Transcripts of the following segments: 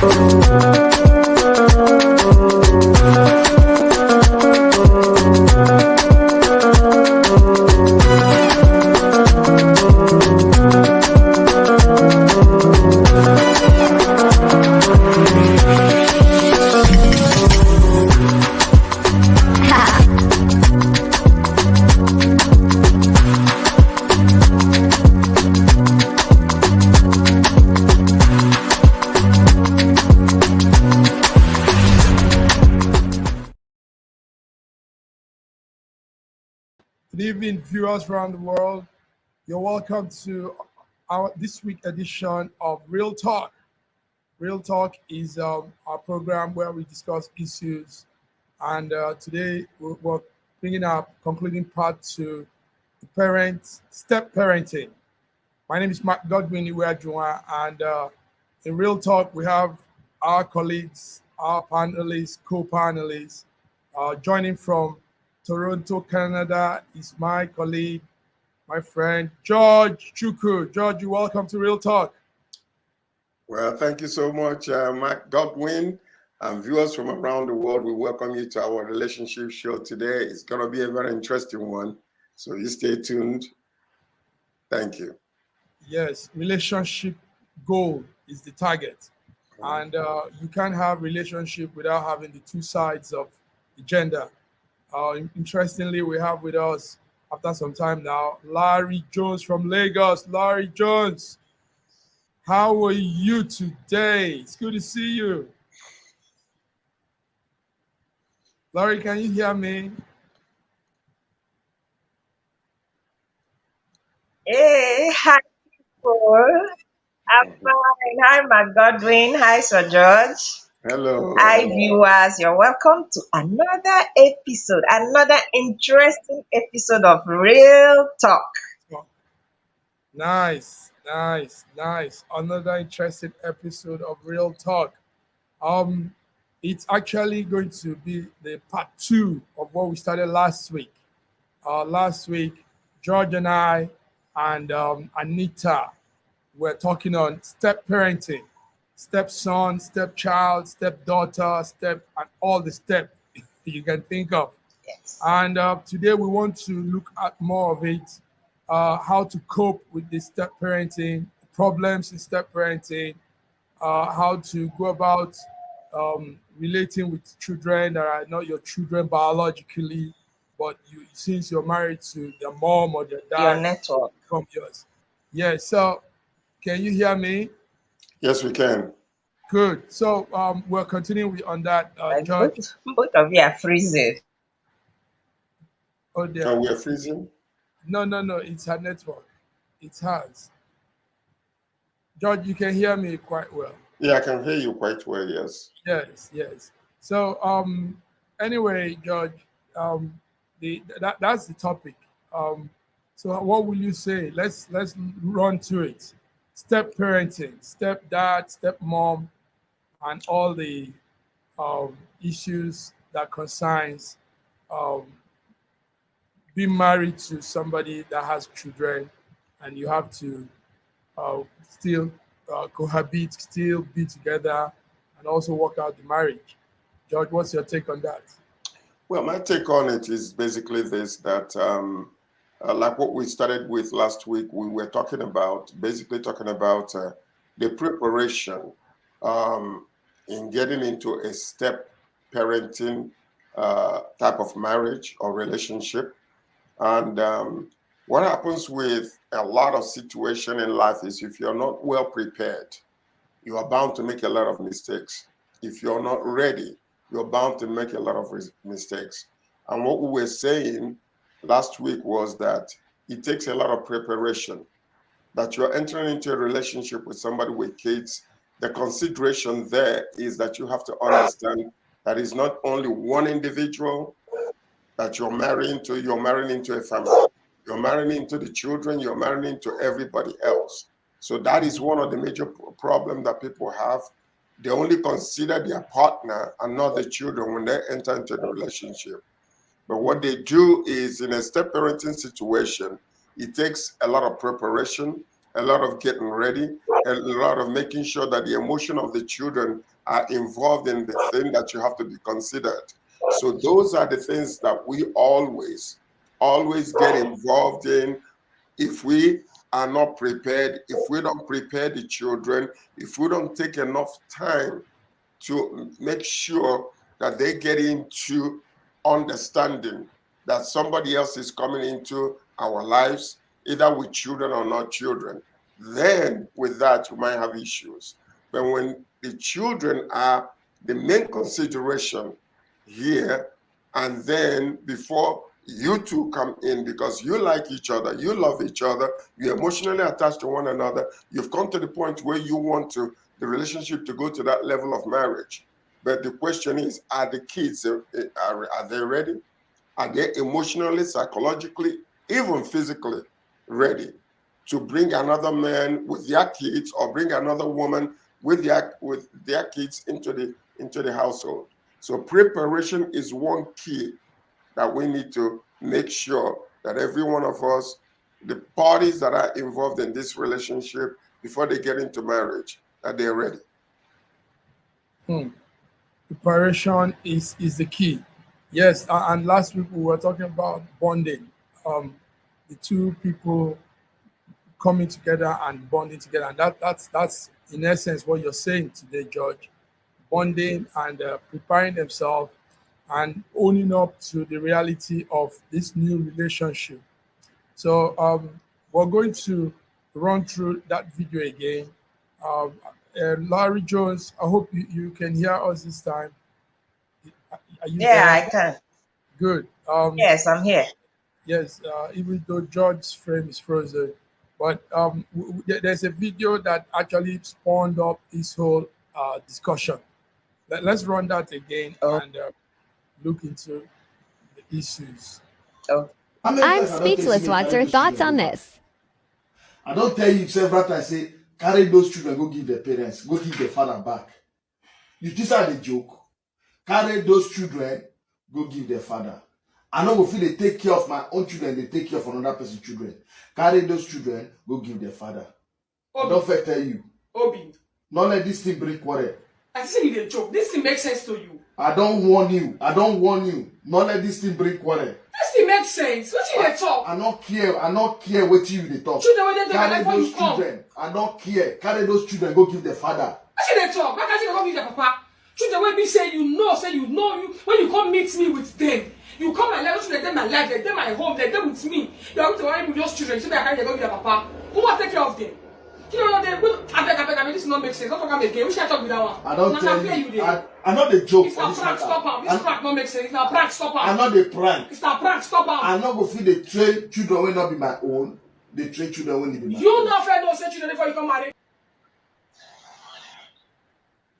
Good evening, viewers around the world. You're welcome to our this week edition of Real Talk. Real Talk is our program where we discuss issues, and today we're bringing up concluding part to the step parenting. My name is Mark Godwin Iweajua, and in Real Talk we have our colleagues, our panelists, co-panelists, joining from Toronto, Canada is my colleague, my friend, George Chukwu. George, you're welcome to Real Talk. Well, thank you so much, Mark Godwin. And viewers from around the world, we welcome you to our relationship show today. It's going to be a very interesting one, so you stay tuned. Thank you. Yes, relationship goal is the target. And you can't have relationship without having the two sides of the gender. Interestingly, we have with us, after some time now, Larry Jones from Lagos. Larry Jones, how are you today? It's good to see you. Larry, can you hear me? Hey, hi, Paul. I'm fine. Hi, Mark Godwin. Hi, Sir George. Hello. Hi, viewers. You're welcome to another episode, another interesting episode of Real Talk. Nice. Another interesting episode of Real Talk. It's actually going to be the part 2 of what we started last week. Last week, George and I and Anita were talking on step parenting. Stepson, stepchild, stepdaughter, and all the steps you can think of. Yes. And today we want to look at more of it, how to cope with the step parenting, problems in step parenting, how to go about relating with children that are not your children biologically, but since you're married to their mom or their dad, Your network. Become yours. Yeah, so can you hear me? Yes, we can. Good. So we're continuing on that, George. Both of you are freezing. Oh, dear. Oh, we are freezing? No. It's her network. It's hers. George, you can hear me quite well. Yeah, I can hear you quite well, yes. Yes. So anyway, George, that's the topic. So what will you say? Let's run to it. Step parenting, stepdad, stepmom, and all the issues that concerns being married to somebody that has children, and you have to still cohabit, still be together, and also work out the marriage. George, what's your take on that? Well, my take on it is basically this, that like what we started with last week, we were talking about the preparation in getting into a step parenting type of marriage or relationship. And what happens with a lot of situation in life is if you're not well prepared, you are bound to make a lot of mistakes. If you're not ready, you're bound to make a lot of mistakes. And what we were saying last week was that it takes a lot of preparation, that you're entering into a relationship with somebody with kids. The consideration there is that you have to understand that it's not only one individual that you're marrying into a family. You're marrying into the children, you're marrying into everybody else. So that is one of the major problems that people have. They only consider their partner and not the children when they enter into the relationship. But what they do is, in a step parenting situation, it takes a lot of preparation, a lot of getting ready, a lot of making sure that the emotion of the children are involved in the thing that you have to be considered. So those are the things that we always get involved in. If we are not prepared, if we don't prepare the children, if we don't take enough time to make sure that they get into understanding that somebody else is coming into our lives, either with children or not children, then with that, you might have issues. But when the children are the main consideration here, and then before you two come in, because you like each other, you love each other, you're emotionally attached to one another, you've come to the point where you want to the relationship to go to that level of marriage. But the question is, are the kids, are they ready? Are they emotionally, psychologically, even physically ready to bring another man with their kids, or bring another woman with their kids into the household? So preparation is one key that we need to make sure that every one of us, the parties that are involved in this relationship before they get into marriage, that they're ready. Preparation is the key. Yes, and last week we were talking about bonding. The two people coming together and bonding together, and that's in essence what you're saying today, George. Bonding and preparing themselves and owning up to the reality of this new relationship. So we're going to run through that video again. Larry Jones, I hope you can hear us this time. Are you Yeah, there? I can. Good. Yes, I'm here. Yes, even though George's frame is frozen, but there's a video that actually spawned up this whole discussion. Let's run that again and look into the issues. Oh, I'm speechless. What's your thoughts on this? I don't tell you several times, say, carry those children, go give their parents, go give their father back. You just had a joke. Carry those children, go give their father. I know if they take care of my own children, they take care of another person's children. Carry those children, go give their father. I don't fair tell you. Obi, Not let this thing break quarrel. I say you a joke. This thing makes sense to you. I don't warn you. I don't warn you. Not let this thing break quarrel. This thing makes sense. What you dey talk? I don't care. I don't care what you they talk. Children wey dey Carry before those you come. children. I don't care. Carry those children, go give their father. What you dey talk? Why can't you come with your papa? Children wey be say you know when you come meet me with them. You come my life, children dey my life, they dey my home, they dey with me. You are going to worry with those children. You say I can't go with their papa. Who will take care of them? You know they I beg, this not make sense. Don't talk again. We should talk with that one. I don't tell you. I know the joke It's for not this prank, matter. stop am. This prank not make sense. It's not prank, stop I am. know the prank. It's not prank, stop am. I know go feed the train children will not be my own. The train children will be my You own. not fair no say children before you come marry.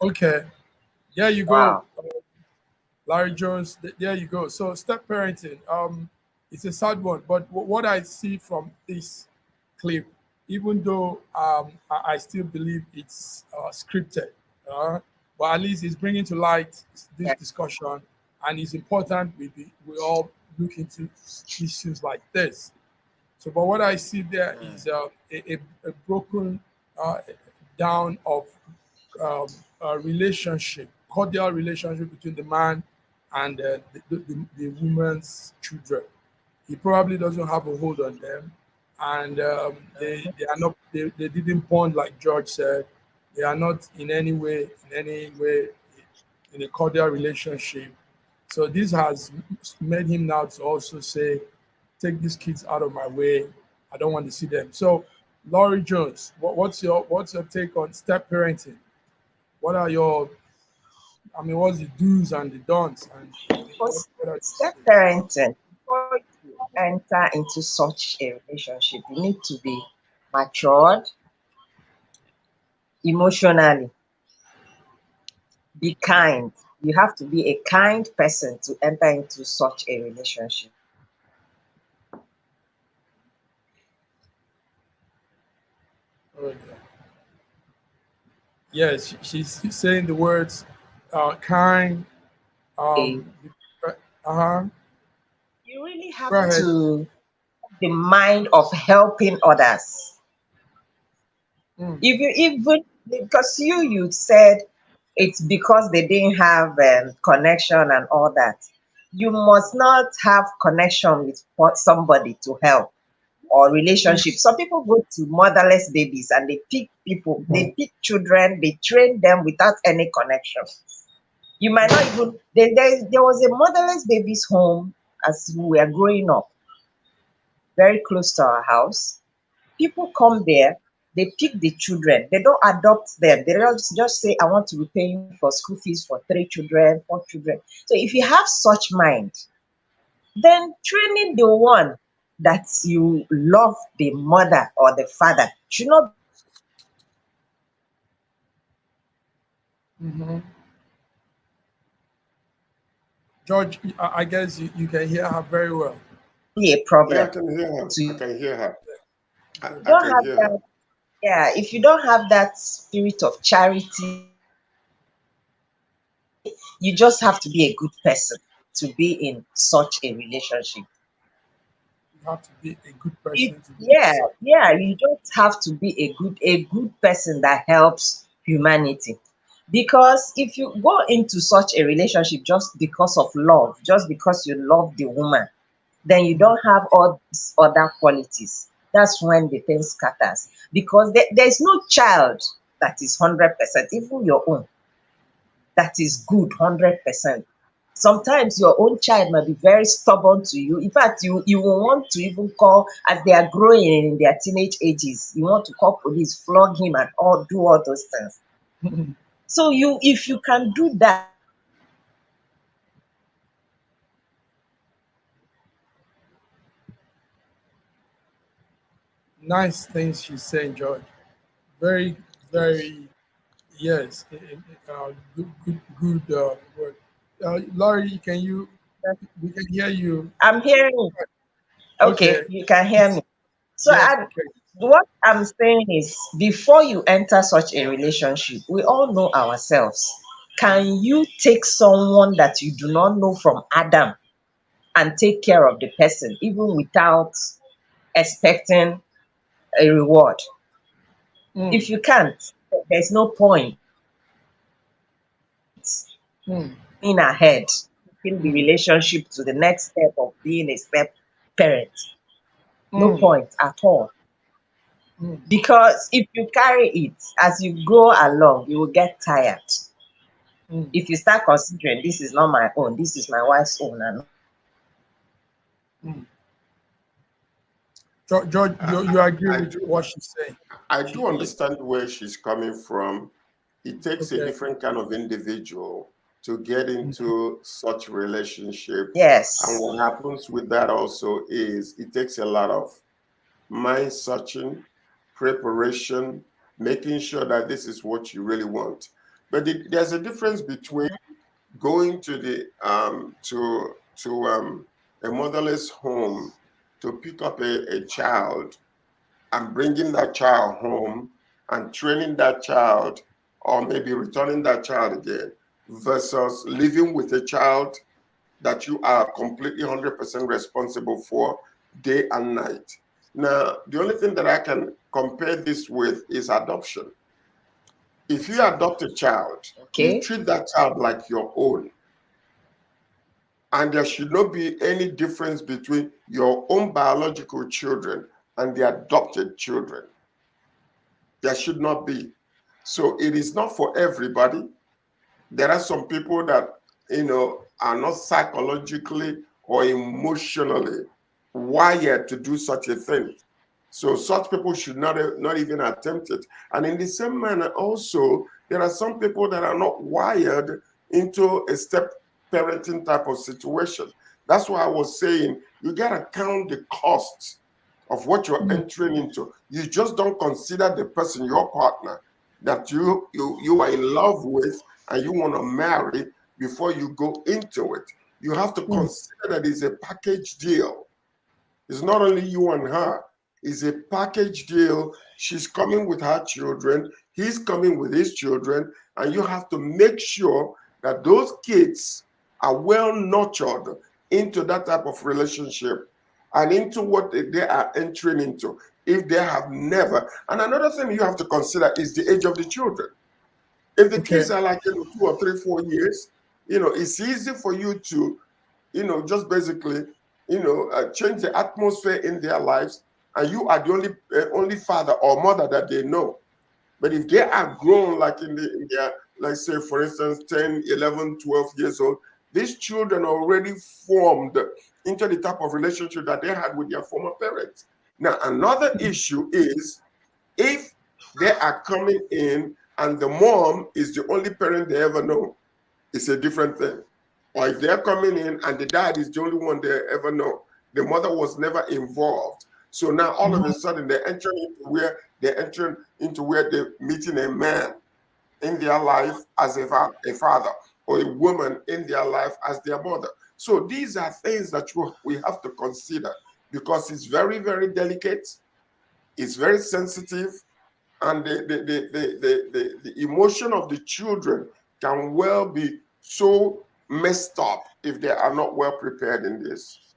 Okay, there you go, wow. Larry Jones. There you go. So step parenting. It's a sad one, but what I see from this clip, even though I still believe it's scripted, but at least it's bringing to light this discussion, and it's important we all look into issues like this. So, but what I see there is a broken down of a relationship, cordial relationship between the man and the woman's children. He probably doesn't have a hold on them, and they are not. They didn't bond like George said. They are not in any way in a cordial relationship. So this has made him now to also say, take these kids out of my way. I don't want to see them. So, Laurie Jones, what's your take on step parenting? What are what's the do's and the don'ts? And For step parenting, before you enter into such a relationship, you need to be matured emotionally. Be kind. You have to be a kind person to enter into such a relationship. Okay. Yes, she's saying the words kind. Okay. Uh-huh. You really have Go ahead. to have the mind of helping others. If you even because you said it's because they didn't have connection and all that. You must not have connection with somebody to help or relationship. Some people go to motherless babies and they pick people, they pick children, they train them without any connection. You might not even there was a motherless babies home as we were growing up, very close to our house. People come there, they pick the children, they don't adopt them. They just say, I want to be paying for school fees for 3 children, 4 children. So if you have such mind, then training the one that you love the mother or the father should not Mm-hmm. George, I guess you can hear her very well. be a Yeah, I problem can hear her. to I you. can hear her. If you I don't can have hear her. that, yeah, if you don't have that spirit of charity, you just have to be a good person to be in such a relationship. You have to be a good If, person to be yeah, such. yeah, you just have to be a good person that helps humanity. Because if you go into such a relationship just because of love, just because you love the woman, then you don't have all these other qualities. That's when the thing scatters. Because there's no child that is 100%, even your own, that is good 100%. Sometimes your own child might be very stubborn to you. In fact, you will want to even call, as they are growing in their teenage ages, you want to call police, flog him, and all do all those things. So if you can do that, Nice things she's saying, George. Very, Yes. very, yes. Good word. Laurie, we can hear you. I'm hearing you. Okay. Okay, you can hear me. So Yes, we can. what I'm saying is, before you enter such a relationship, we all know ourselves. Can you take someone that you do not know from Adam and take care of the person, even without expecting a reward? Mm, If you can't, there's no point mm, in ahead, taking the mm, relationship to the next step of being a step parent. No mm, point at all. mm, Because if you carry it as you go along, you will get tired. mm, If you start considering, this is not my own, this is my wife's own, and mm. George, I, you agree I with do. what she's saying? I She, do understand where she's coming from. It takes a okay. different kind of individual to get into such relationship. And yes, what happens with that also is it takes a lot of mind searching, preparation, making sure that this is what you really want. But there's a difference between going to the a motherless home to pick up a child and bringing that child home and training that child, or maybe returning that child again, versus living with a child that you are completely 100% responsible for day and night. Now, the only thing that I can compare this with is adoption. If you adopt a child, you okay, treat that child like your own. And there should not be any difference between your own biological children and the adopted children. There should not be. So it is not for everybody. There are some people that, are not psychologically or emotionally wired to do such a thing. So such people should not even attempt it. And in the same manner, also, there are some people that are not wired into a step parenting type of situation. That's why I was saying you gotta count the costs of what you're entering into. You just don't consider the person, your partner, that you are in love with and you want to marry before you go into it. You have to Mm, consider that it's a package deal. It's not only you and her. It's a package deal. She's coming with her children. He's coming with his children. And you have to make sure that those kids are well nurtured into that type of relationship and into what they are entering into. if they have never. And another thing you have to consider is the age of the children. If the Okay. kids are like 2 or 3, 4 years, it's easy for you to, just basically, change the atmosphere in their lives, and you are the only father or mother that they know. But if they are grown, like in their, let's say, for instance, 10, 11, 12 years old, these children are already formed into the type of relationship that they had with their former parents. Now, another issue is if they are coming in and the mom is the only parent they ever know, it's a different thing. Or if they're coming in and the dad is the only one they ever know, the mother was never involved. So now all of a sudden they're entering into where they're meeting a man in their life as a father, or a woman in their life as their mother. So these are things that we have to consider, because it's very, very delicate, it's very sensitive, and the emotion of the children can well be so messed up if they are not well prepared in this.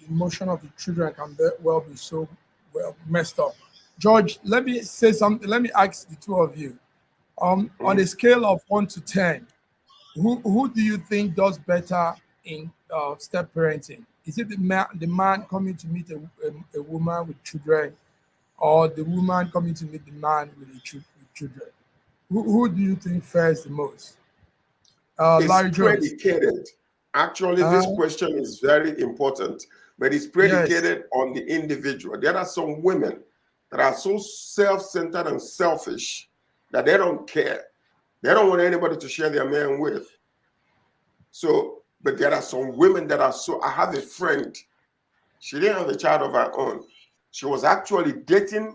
The emotion of the children can well be so well messed up. George, let me say something. Let me ask the two of you. On a scale of 1 to 10, who do you think does better in step parenting? Is it the man coming to meet a woman with children, or the woman coming to meet the man with children? Who do you think fares the most? Larry It's Jones. predicated. Actually, this question is very important, but it's predicated on the individual. There are some women that are so self-centered and selfish that they don't care. They don't want anybody to share their man with. So, but there are some women that are so. I have a friend. She didn't have a child of her own. She was actually dating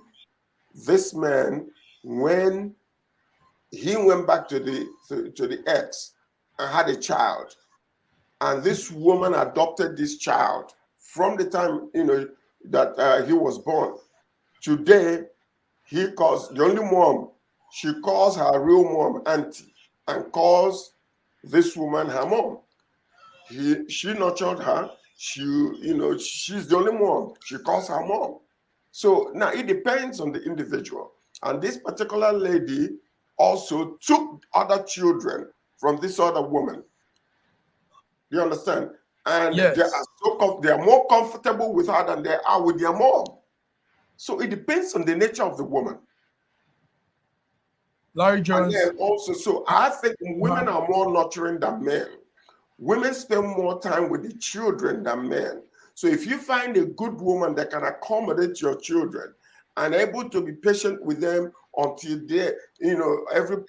this man when he went back to the ex and had a child. And this woman adopted this child from the time that he was born. Today, he calls the only mom. She calls her real mom auntie, and calls this woman her mom. She nurtured her. She's the only mom. She calls her mom. So now it depends on the individual. And this particular lady also took other children from this other woman. Do you understand? And Yes. they are more comfortable with her than they are with their mom. So it depends on the nature of the woman. Larry Jones. And then also, so I think women are more nurturing than men. Women spend more time with the children than men. So if you find a good woman that can accommodate your children and able to be patient with them until they,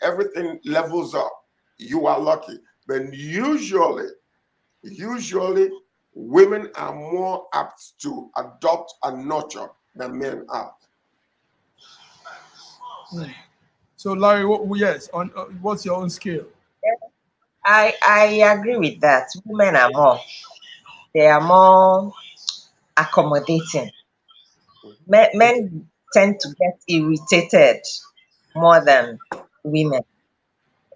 everything levels up, you are lucky. But usually women are more apt to adopt and nurture than men are. So Larry, yes, on what's your own scale? I agree with that. Women are they are more accommodating. Men tend to get irritated more than women.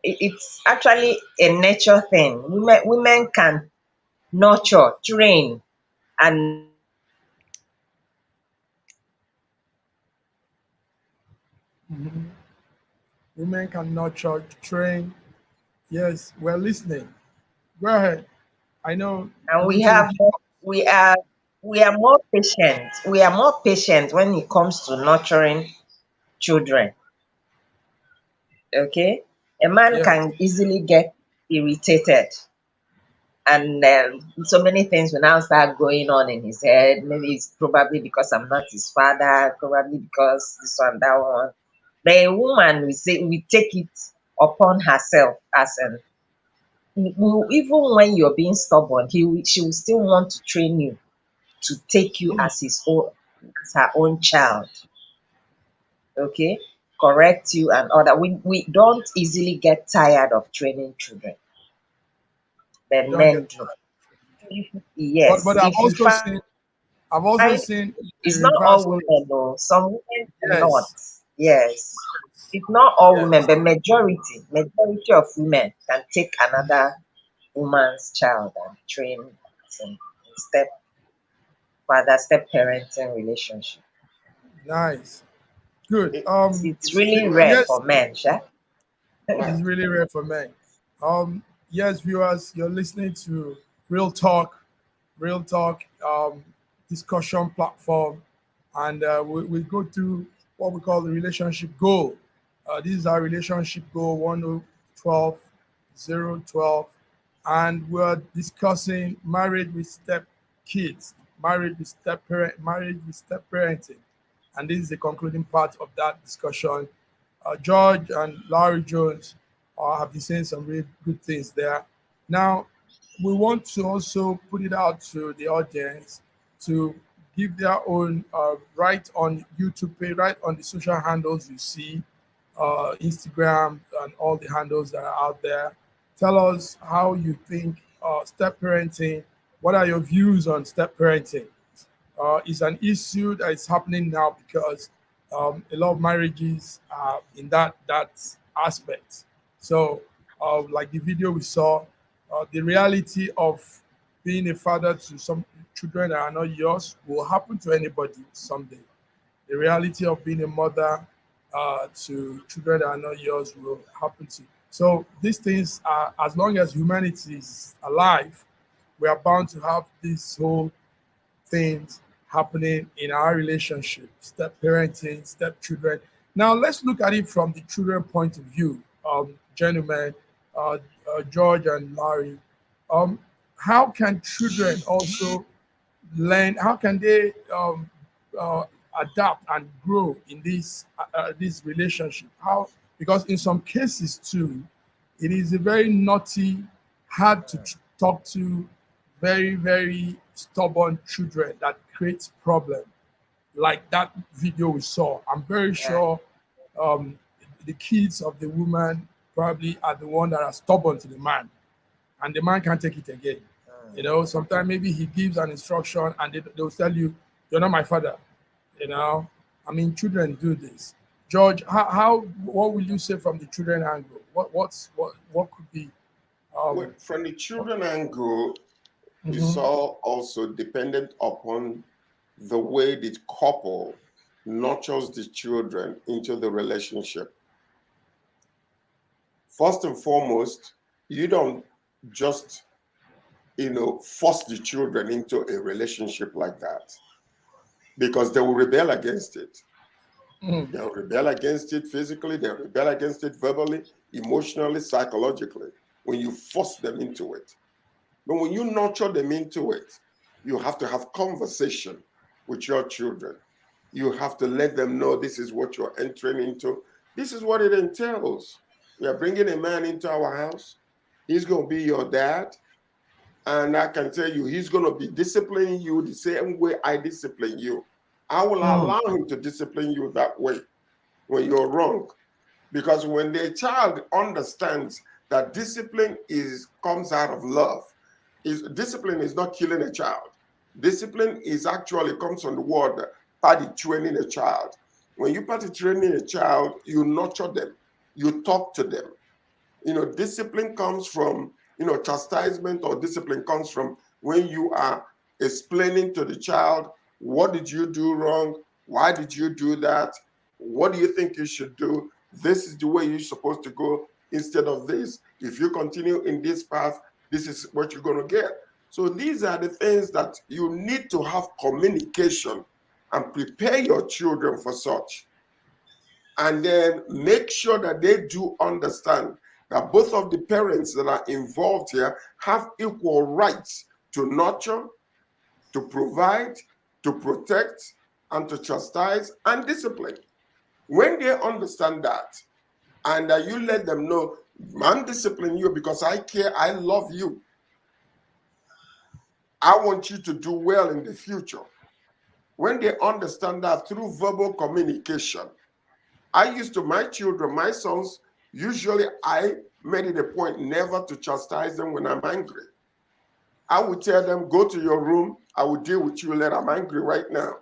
It's actually a nature thing. Women can nurture, train, and Women can nurture, train. Yes, we're listening. Go ahead. I know. we are more patient. We are more patient when it comes to nurturing children. Okay, a man Yes. can easily get irritated, and so many things will now start going on in his head. Maybe it's probably because I'm not his father, probably because this one, that one. The woman we take it upon herself as an even when you're being stubborn, she will still want to train you to take you as her own child. Okay, correct you and all that. We don't easily get tired of training children, but Don't men get do. tired. Yes, But if you I've also find seen the it's not reverse all case. women though. Some women cannot. Yes. Yes. It's not all Yes. women, but majority of women can take another woman's child and train as a step parenting relationship. Nice. Good. It's really rare Yes, for men, sha. it's really rare for men. Yes, viewers, you're listening to Real Talk, Real Talk discussion platform, and we go through what we call the relationship goal. This is our relationship goal 1012, and we're discussing marriage with step kids, marriage with step parenting, and this is the concluding part of that discussion. George and Larry Jones have been saying some really good things there. Now, we want to also put it out to the audience to give their own right on YouTube page, right on the social handles you see, Instagram, and all the handles that are out there. Tell us how you think step parenting. What are your views on step parenting? Is an issue that is happening now because a lot of marriages are in that aspect. So, like the video we saw, the reality of being a father to some children that are not yours will happen to anybody someday. The reality of being a mother to children that are not yours will happen to. So these things are, as long as humanity is alive, we are bound to have this whole things happening in our relationship, step parenting, step children. Now, let's look at it from the children point of view, gentlemen, George and Larry. Um, how can children also learn? How can they uh, adapt and grow in this relationship? How? Because in some cases too, it is a very naughty, hard to talk to, very stubborn children that creates problem. Like that video we saw, I'm very Yeah. sure um, the kids of the woman probably are the one that are stubborn to the man, and the man can't take it again. You know, sometimes maybe he gives an instruction and they'll tell you, "You're not my father." You know, I mean, children do this. George, what will you say from the children angle? What could be? Well, from the children angle, it's Mhm. all also dependent upon the way the couple nurtures the children into the relationship. First and foremost, you don't just, force the children into a relationship like that because they will rebel against it. Mhm. They'll rebel against it physically, they'll rebel against it verbally, emotionally, psychologically, when you force them into it. But when you nurture them into it, you have to have conversation with your children. You have to let them know this is what you're entering into. This is what it entails. We are bringing a man into our house. He's going to be your dad. And I can tell you, he's going to be disciplining you the same way I discipline you. I will Mm. allow him to discipline you that way when you're wrong. Because when the child understands that discipline comes out of love, discipline is not killing a child. Discipline is actually comes from the word party training a child. When you party training a child, you nurture them, you talk to them. Discipline comes from, chastisement, or discipline comes from when you are explaining to the child, what did you do wrong? Why did you do that? What do you think you should do? This is the way you're supposed to go instead of this. If you continue in this path, this is what you're going to get. So these are the things that you need to have communication and prepare your children for such. And then make sure that they do understand that both of the parents that are involved here have equal rights to nurture, to provide, to protect, and to chastise and discipline. When they understand that, and you let them know, I'm disciplining you because I care, I love you. I want you to do well in the future. When they understand that through verbal communication, my children, my sons, usually I made it a point never to chastise them when I'm angry. I would tell them, go to your room. I will deal with you later. I'm angry right now.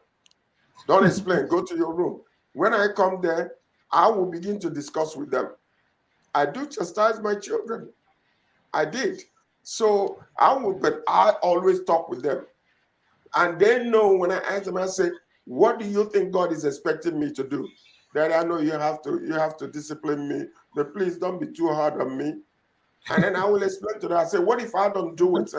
Don't explain. Go to your room. When I come there, I will begin to discuss with them. I do chastise my children. I did. So but I always talk with them. And they know when I ask them, I say, What do you think God is expecting me to do? That I know you have to discipline me, but please don't be too hard on me. And then I will explain to them. I say, what if I don't do it?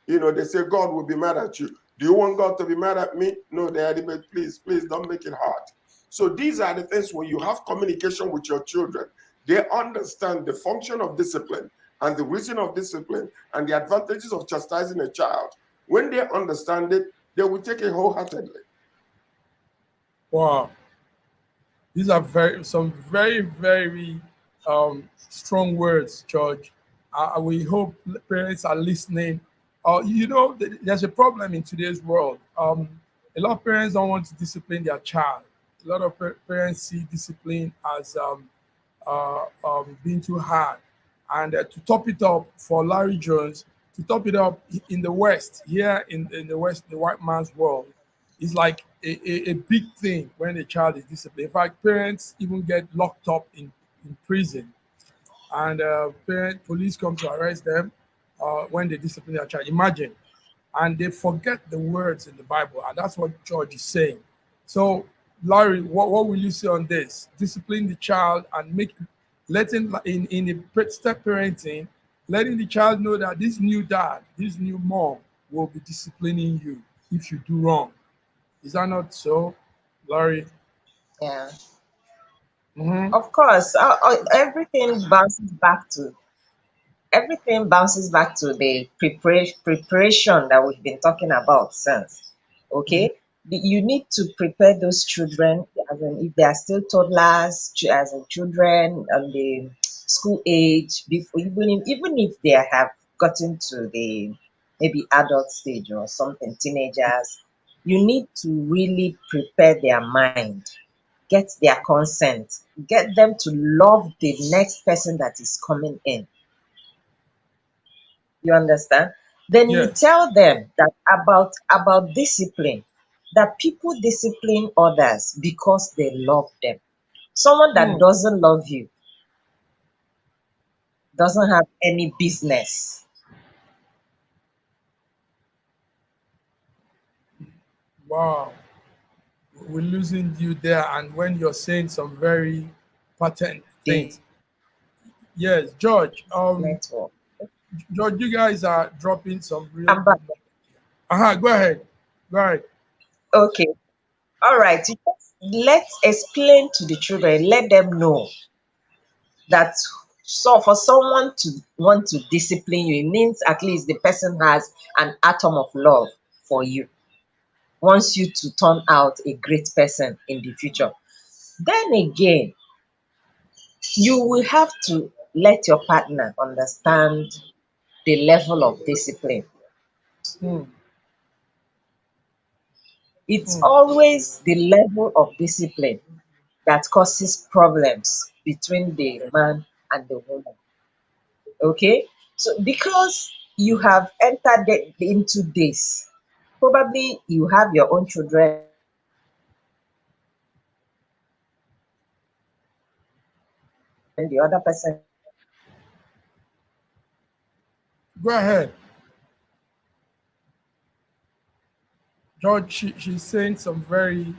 You know, they say God will be mad at you. Do you want God to be mad at me? No, Daddy, but please don't make it hard. So these are the things when you have communication with your children, they understand the function of discipline and the reason of discipline and the advantages of chastising a child. When they understand it, they will take it wholeheartedly. Wow. These are some very, very strong words, George. We hope parents are listening. You know, there's a problem in today's world. A lot of parents don't want to discipline their child. A lot of parents see discipline as being too hard. And to top it up for Larry Jones, to top it up in the West, here in the West, the white man's world, is like a big thing when a child is disciplined. In fact, parents even get locked up in prison, and police come to arrest them when they discipline their child. Imagine, and they forget the words in the Bible, and that's what George is saying. So, Larry, what will you say on this? Discipline the child and letting in a step parenting, letting the child know that this new dad, this new mom will be disciplining you if you do wrong. Is that not so, Larry? Yeah. Mm-hmm. Of course, everything bounces back to the preparation that we've been talking about since. Okay, you need to prepare those children, as in if they are still toddlers, as in children on the school age, before even if they have gotten to the maybe adult stage or something, teenagers, you need to really prepare their mind, get their consent, get them to love the next person that is coming in. You understand? Then you Yes. tell them that about discipline, that people discipline others because they love them. Someone that Mm. doesn't love you doesn't have any business. Wow. We're losing you there, and when you're saying some very patent The things. Yes, George. network. George, you guys are dropping some real I'm back. good. Go ahead. Go ahead. Okay. All right. Let's explain to the children, let them know that, so for someone to want to discipline you, it means at least the person has an atom of love for you, wants you to turn out a great person in the future. Then again, you will have to let your partner understand the level of discipline. Mm, It's mm, always the level of discipline that causes problems between the man and the woman. Okay? So, because you have entered into this, probably you have your own children, and the other person. go ahead. George, she's saying some very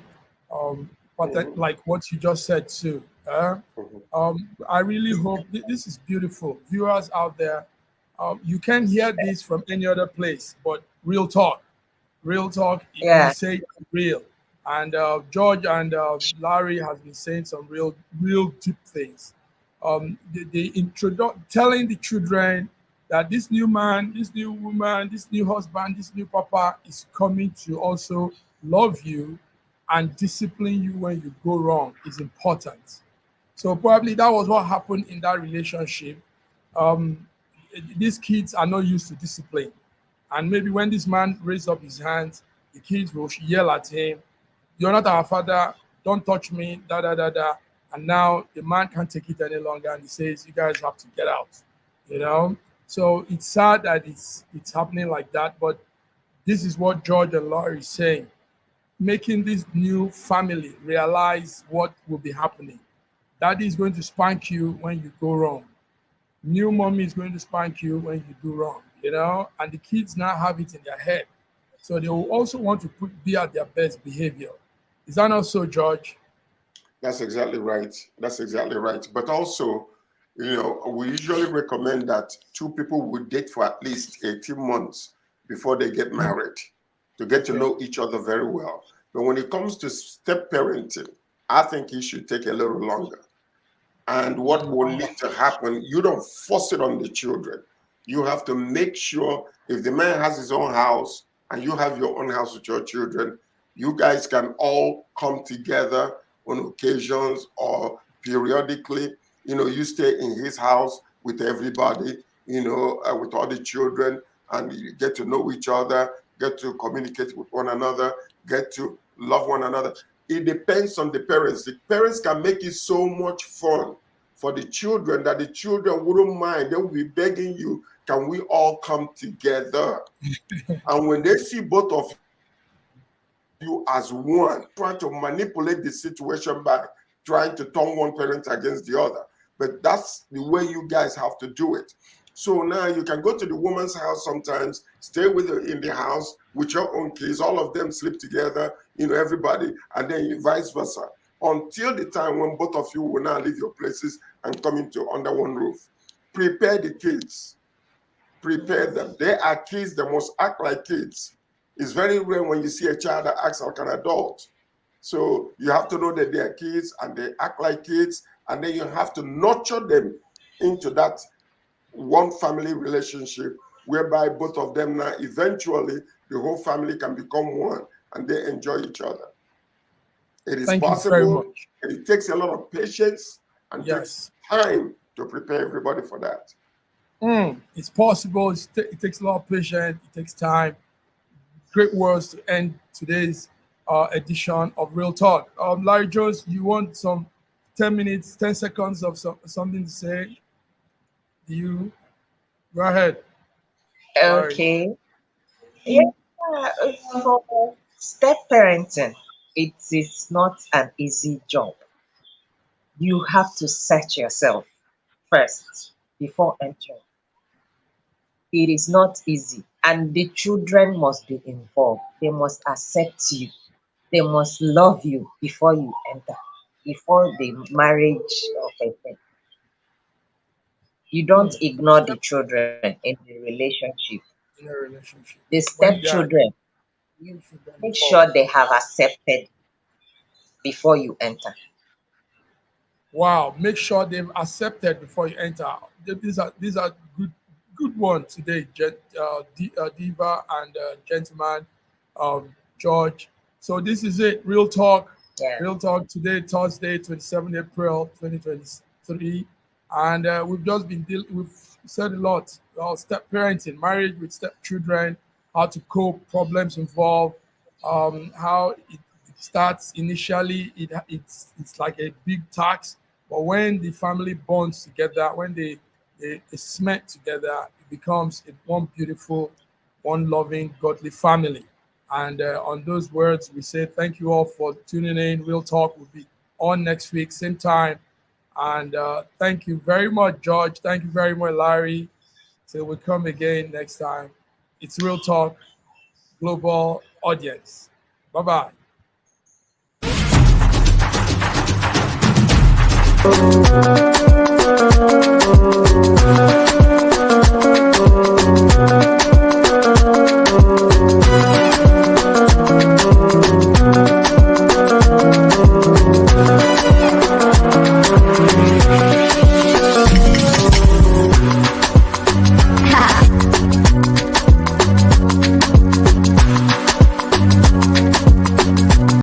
patent, like what you just said too. I really hope this is beautiful. Viewers out there, you can hear this from any other place, but real talk, we Yeah. say real. And George and Larry has been saying some real deep things. Telling the children that this new man, this new woman, this new husband, this new papa is coming to also love you and discipline you when you go wrong is important. So probably that was what happened in that relationship. Um, these kids are not used to discipline. And maybe when this man raised up his hands, the kids will yell at him, "You're not our father, don't touch me, da da da da." And now the man can't take it any longer and he says, "You guys have to get out." You know? So it's sad that it's happening like that, but this is what George and Laurie is saying. Making this new family realize what will be happening. Daddy is going to spank you when you go wrong. New mommy is going to spank you when you do wrong, and the kids now have it in their head. So they will also want to be at their best behavior. Is that not so, George? That's exactly right. That's exactly right. But also, we usually recommend that two people would date for at least 18 months before they get married to get to know each other very well. But when it comes to step parenting, I think it should take a little longer. And what will need to happen, you don't force it on the children. You have to make sure if the man has his own house and you have your own house with your children, you guys can all come together on occasions or periodically. You stay in his house with everybody, with all the children, and you get to know each other, get to communicate with one another, get to love one another. It depends on the parents. The parents can make it so much fun for the children that the children wouldn't mind. They will be begging you, can we all come together? And when they see both of you as one, trying to manipulate the situation by trying to turn one parent against the other. But that's the way you guys have to do it. So now you can go to the woman's house sometimes, stay with her in the house with your own kids, all of them sleep together, everybody, and then vice versa, until the time when both of you will now leave your places and come into under one roof. Prepare the kids. Prepare them. They are kids. They must act like kids. It's very rare when you see a child that acts like an adult. So you have to know that they are kids and they act like kids, and then you have to nurture them into that one family relationship whereby both of them now eventually the whole family can become one and they enjoy each other. It is possible. It takes a lot of patience and takes time to prepare everybody for that. It's possible. It takes a lot of patience. It takes time. Great words to end today's edition of Real Talk. Larry Jones, you want some 10 minutes, 10 seconds of something to say? You go ahead. Okay. Yeah, for step parenting, it is not an easy job. You have to set yourself first before entering. It is not easy, and the children must be involved. They must accept you. They must love you before you enter, before the marriage of a thing. You don't ignore the children in the relationship. In a relationship. The stepchildren, make sure they have accepted before you enter. Wow, make sure they've accepted before you enter. These are good ones today, Diva and gentleman, George. So this is it, Real Talk. Yeah. Real Talk today, Thursday, 27 April 2023. And we've said a lot about step parenting, marriage with stepchildren, how to cope, problems involved, how it starts initially. It's like a big tax, but when the family bonds together, when they cement together, it becomes one beautiful, one loving, godly family. And on those words, we say thank you all for tuning in. Real Talk will be on next week, same time. And thank you very much, George. Thank you very much, Larry. Till we come again next time. It's Real Talk, global audience. Bye-bye.